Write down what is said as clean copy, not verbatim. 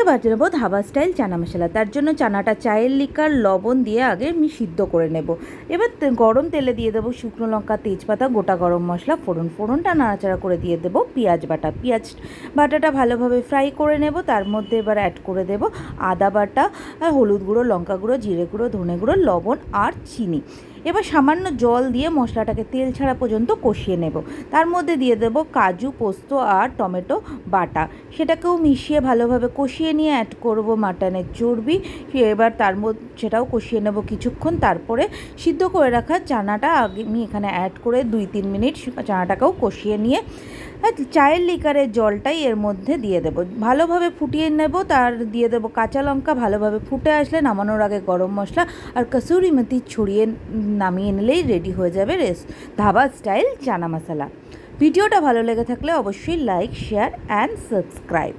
বাটে নেবো ধাবা স্টাইল চানা মশলা। তার জন্য চানাটা চায়ের লিকার লবণ দিয়ে আগে আমি সিদ্ধ করে নেব। এবার গরম তেলে দিয়ে দেবো শুকনো লঙ্কা, তেজপাতা, গোটা গরম মশলা, ফোড়নটা নাড়াচাড়া করে দিয়ে দেবো পেঁয়াজ বাটাটা ভালোভাবে ফ্রাই করে নেব। তার মধ্যে এবার অ্যাড করে দেব আদা বাটা, হলুদ গুঁড়ো, লঙ্কা গুঁড়ো, জিরে গুঁড়ো, ধনে গুঁড়ো, লবণ আর চিনি। এবার সামান্য জল দিয়ে মশলাটাকে তেল ছাড়া পর্যন্ত কষিয়ে নেব। তার মধ্যে দিয়ে দেব কাজু, পোস্ত আর টমেটো বাটা। সেটাকেও মিশিয়ে ভালোভাবে কষিয়ে নিয়ে অ্যাড করব মাটনের চর্বি। এবার তার মধ্যে সেটাও কষিয়ে নেব কিছুক্ষণ। তারপরে সিদ্ধ করে রাখা চানাটা আমি এখানে অ্যাড করে 2-3 মিনিট চানাটাকেও কষিয়ে নিয়ে চায়ের লিকারের জলটাই এর মধ্যে দিয়ে দেবো, ভালোভাবে ফুটিয়ে নেব। তার দিয়ে দেবো কাঁচা লঙ্কা। ভালোভাবে ফুটে আসলে নামানোর আগে গরম মশলা আর কসুরি মেথি ছড়িয়ে নামিয়ে নিলেই রেডি হয়ে যাবে ধাবা স্টাইল চানা মশলা। ভিডিওটা ভালো লেগে থাকলে অবশ্যই লাইক, শেয়ার অ্যান্ড সাবস্ক্রাইব।